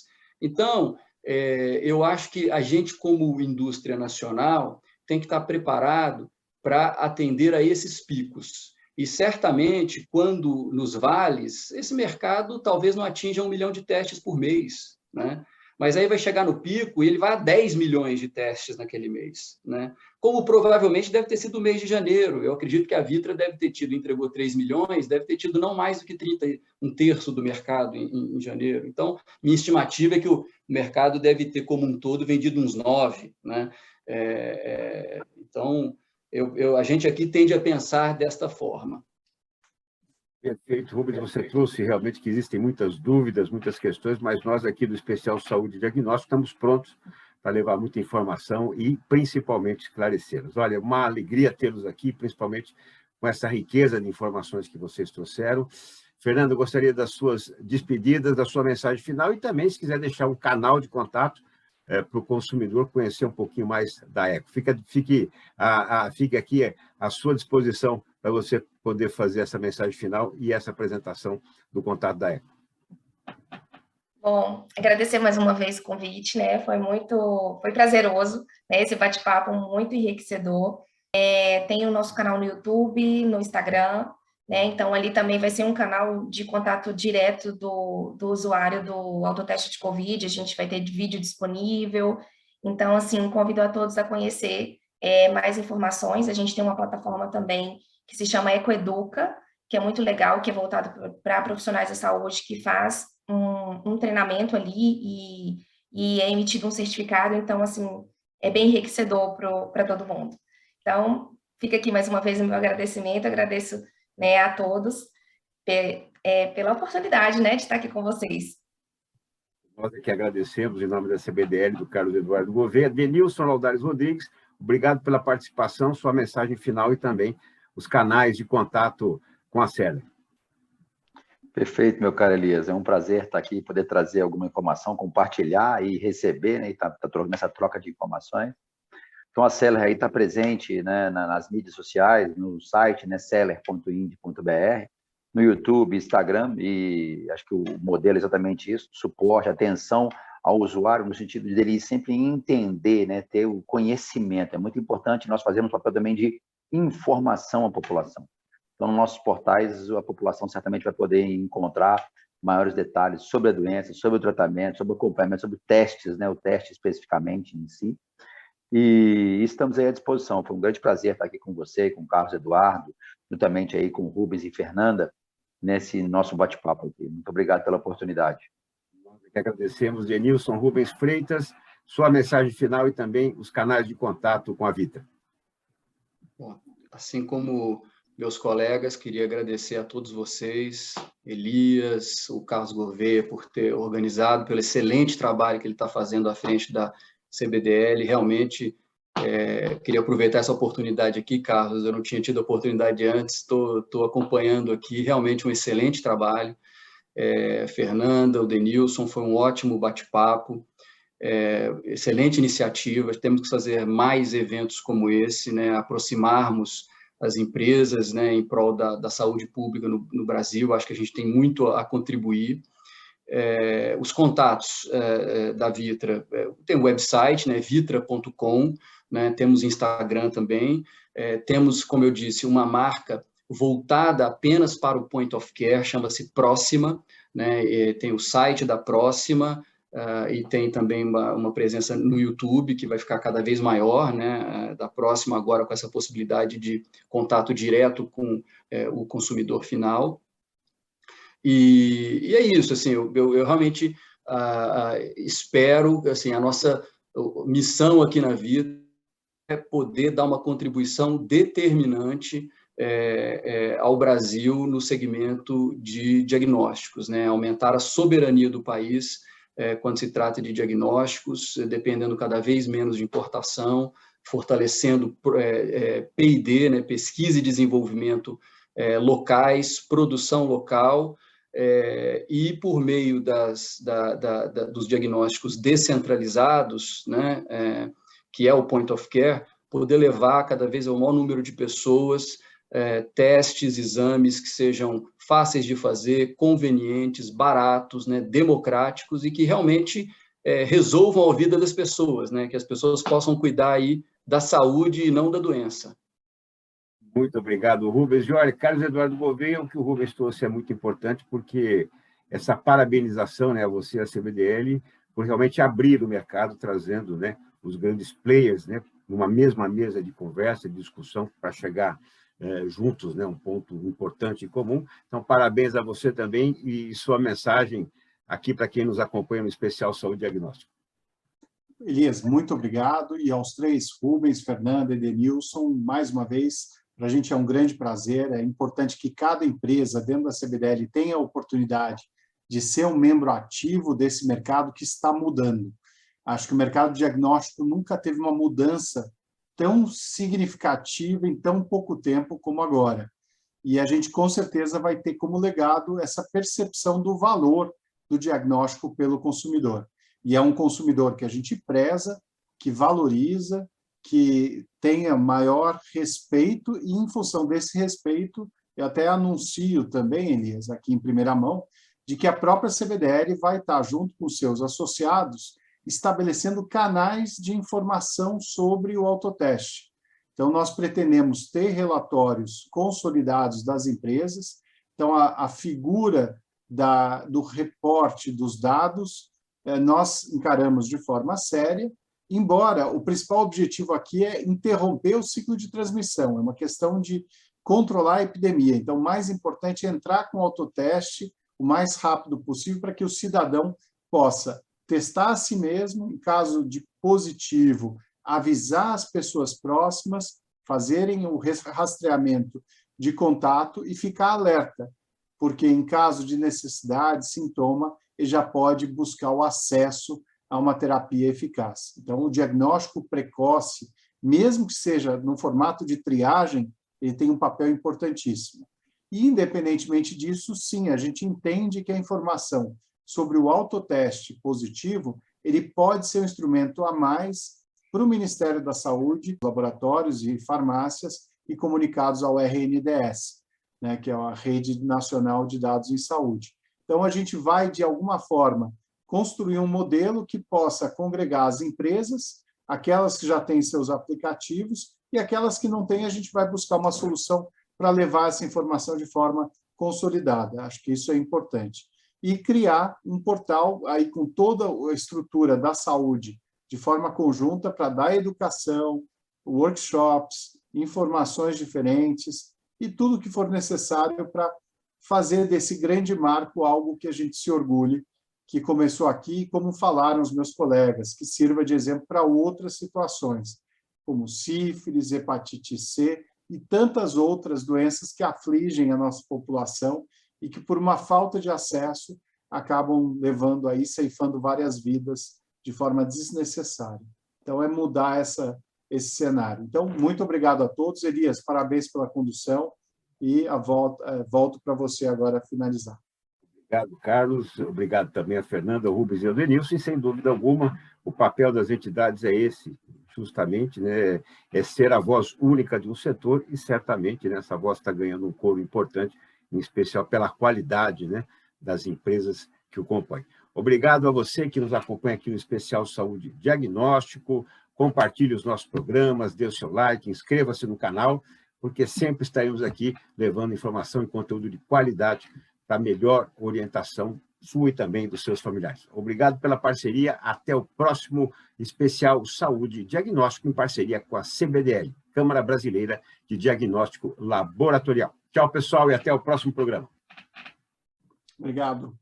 Então, eu acho que a gente, como indústria nacional, tem que estar preparado para atender a esses picos E certamente, quando nos vales, esse mercado talvez não atinja 1 milhão de testes por mês, né? Mas aí vai chegar no pico e ele vai a 10 milhões de testes naquele mês, né? Como provavelmente deve ter sido o mês de janeiro. Eu acredito que a Vitra deve ter tido, entregou 3 milhões, deve ter tido não mais do que 1 terço do mercado em janeiro. Então, minha estimativa é que o mercado deve ter, como um todo, vendido uns 9, né? Então, a gente aqui tende a pensar desta forma. Perfeito, Rubens, você trouxe realmente que existem muitas dúvidas, muitas questões, mas nós aqui do Especial Saúde e Diagnóstico estamos prontos para levar muita informação e principalmente esclarecê-los. Olha, uma alegria tê-los aqui, principalmente com essa riqueza de informações que vocês trouxeram. Fernando, eu gostaria das suas despedidas, da sua mensagem final e também, se quiser deixar um canal de contato para o consumidor conhecer um pouquinho mais da Eco. Fique aqui à sua disposição para você poder fazer essa mensagem final e essa apresentação do contato da Eco. Bom, agradecer mais uma vez o convite, né? Foi prazeroso, né? Esse bate-papo muito enriquecedor. Tem o nosso canal no YouTube, no Instagram, né? Então, ali também vai ser um canal de contato direto do usuário do autoteste de Covid, a gente vai ter vídeo disponível. Então, assim, convido a todos a conhecer mais informações. A gente tem uma plataforma também que se chama Ecoeduca, que é muito legal, que é voltado para profissionais da saúde, que faz um treinamento ali e é emitido um certificado. Então, assim, é bem enriquecedor para todo mundo. Então, fica aqui mais uma vez o meu agradecimento, agradeço, né, a todos pela oportunidade, né, de estar aqui com vocês. Nós aqui agradecemos, em nome da CBDL, do Carlos Eduardo Gouveia. Denilson Laudares Rodrigues, obrigado pela participação, sua mensagem final e também os canais de contato com a Celler. Perfeito, meu caro Elias. É um prazer estar aqui, poder trazer alguma informação, compartilhar e receber, né, e tá nessa troca de informações. Então, a Celler aí está presente, né, nas mídias sociais, no site, né, celler.ind.br, no YouTube, Instagram, e acho que o modelo é exatamente isso, suporte, atenção ao usuário, no sentido de ele sempre entender, né, ter o conhecimento. É muito importante nós fazermos o papel também de informação à população. Então, nos nossos portais, a população certamente vai poder encontrar maiores detalhes sobre a doença, sobre o tratamento, sobre o acompanhamento, sobre testes, né, o teste especificamente em si. E estamos aí à disposição. Foi um grande prazer estar aqui com você, com o Carlos Eduardo, juntamente aí com o Rubens e Fernanda, nesse nosso bate-papo aqui. Muito obrigado pela oportunidade. Nós que agradecemos, Denilson Rubens Freitas, sua mensagem final e também os canais de contato com a Vitra. Bom, assim como meus colegas, queria agradecer a todos vocês, Elias, o Carlos Gouveia, por ter organizado, pelo excelente trabalho que ele está fazendo à frente da CBDL. Realmente, queria aproveitar essa oportunidade aqui, Carlos, eu não tinha tido a oportunidade antes, estou acompanhando aqui, realmente um excelente trabalho. Fernanda, o Denilson, foi um ótimo bate-papo, excelente iniciativa, temos que fazer mais eventos como esse, né, aproximarmos as empresas, né, em prol da saúde pública no Brasil. Acho que a gente tem muito a contribuir. Os contatos da Vitra, tem o website, né, vitra.com, né, temos Instagram também, temos, como eu disse, uma marca voltada apenas para o point of care, chama-se Próxima, né, tem o site da Próxima, e tem também uma presença no YouTube, que vai ficar cada vez maior, né, da Próxima agora com essa possibilidade de contato direto com o consumidor final. E é isso, assim, eu realmente espero, assim, a nossa missão aqui na Vitra é poder dar uma contribuição determinante ao Brasil no segmento de diagnósticos, né, aumentar a soberania do país quando se trata de diagnósticos, dependendo cada vez menos de importação, fortalecendo P&D, né, pesquisa e desenvolvimento locais, produção local, e por meio dos diagnósticos descentralizados, né, que é o point of care, poder levar cada vez ao maior número de pessoas testes, exames que sejam fáceis de fazer, convenientes, baratos, né, democráticos e que realmente resolvam a vida das pessoas, né, que as pessoas possam cuidar aí da saúde e não da doença. Muito obrigado, Rubens. E olha, Carlos Eduardo Gouveia, o que o Rubens trouxe é muito importante, porque essa parabenização, né, a você, a CBDL, por realmente abrir o mercado, trazendo, né, os grandes players, né, numa mesma mesa de conversa, de discussão, para chegar juntos, né, um ponto importante em comum. Então, parabéns a você também e sua mensagem aqui para quem nos acompanha no especial Saúde Diagnóstico. Elias, muito obrigado. E aos três, Rubens, Fernanda e Edenilson, mais uma vez, para a gente é um grande prazer. É importante que cada empresa dentro da CBDL tenha a oportunidade de ser um membro ativo desse mercado que está mudando. Acho que o mercado de diagnóstico nunca teve uma mudança tão significativa em tão pouco tempo como agora. E a gente, com certeza, vai ter como legado essa percepção do valor do diagnóstico pelo consumidor. E é um consumidor que a gente preza, que valoriza, que tenha maior respeito, e, em função desse respeito, eu até anuncio também, Elias, aqui em primeira mão, de que a própria CBDL vai estar, junto com seus associados, estabelecendo canais de informação sobre o autoteste. Então, nós pretendemos ter relatórios consolidados das empresas. Então, a figura do reporte dos dados, nós encaramos de forma séria, embora o principal objetivo aqui é interromper o ciclo de transmissão, é uma questão de controlar a epidemia. Então, o mais importante é entrar com o autoteste o mais rápido possível para que o cidadão possa testar a si mesmo, em caso de positivo, avisar as pessoas próximas, fazerem o rastreamento de contato e ficar alerta, porque em caso de necessidade, sintoma, ele já pode buscar o acesso a uma terapia eficaz. Então, o diagnóstico precoce, mesmo que seja no formato de triagem, ele tem um papel importantíssimo. E, independentemente disso, sim, a gente entende que a informação sobre o autoteste positivo, ele pode ser um instrumento a mais para o Ministério da Saúde, laboratórios e farmácias, e comunicados ao RNDS, né, que é a Rede Nacional de Dados em Saúde. Então, a gente vai, de alguma forma, construir um modelo que possa congregar as empresas, aquelas que já têm seus aplicativos, e aquelas que não têm, a gente vai buscar uma solução para levar essa informação de forma consolidada. Acho que isso é importante. E criar um portal aí com toda a estrutura da saúde de forma conjunta para dar educação, workshops, informações diferentes e tudo que for necessário para fazer desse grande marco algo que a gente se orgulhe, que começou aqui, como falaram os meus colegas, que sirva de exemplo para outras situações, como sífilis, hepatite C e tantas outras doenças que afligem a nossa população e que, por uma falta de acesso, acabam levando aí, ceifando várias vidas de forma desnecessária. Então, é mudar esse cenário. Então, muito obrigado a todos. Elias, parabéns pela condução e volto para você agora finalizar. Obrigado, Carlos. Obrigado também a Fernanda, o Rubens e o Denilson. E, sem dúvida alguma, o papel das entidades é esse, justamente, né, é ser a voz única de um setor e, certamente, né, essa voz está ganhando um coro importante, em especial pela qualidade, né, das empresas que o compõem. Obrigado a você que nos acompanha aqui no Especial Saúde Diagnóstico. Compartilhe os nossos programas, dê o seu like, inscreva-se no canal, porque sempre estaremos aqui levando informação e conteúdo de qualidade para melhor orientação sua e também dos seus familiares. Obrigado pela parceria. Até o próximo Especial Saúde Diagnóstico, em parceria com a CBDL, Câmara Brasileira de Diagnóstico Laboratorial. Tchau, pessoal, e até o próximo programa. Obrigado.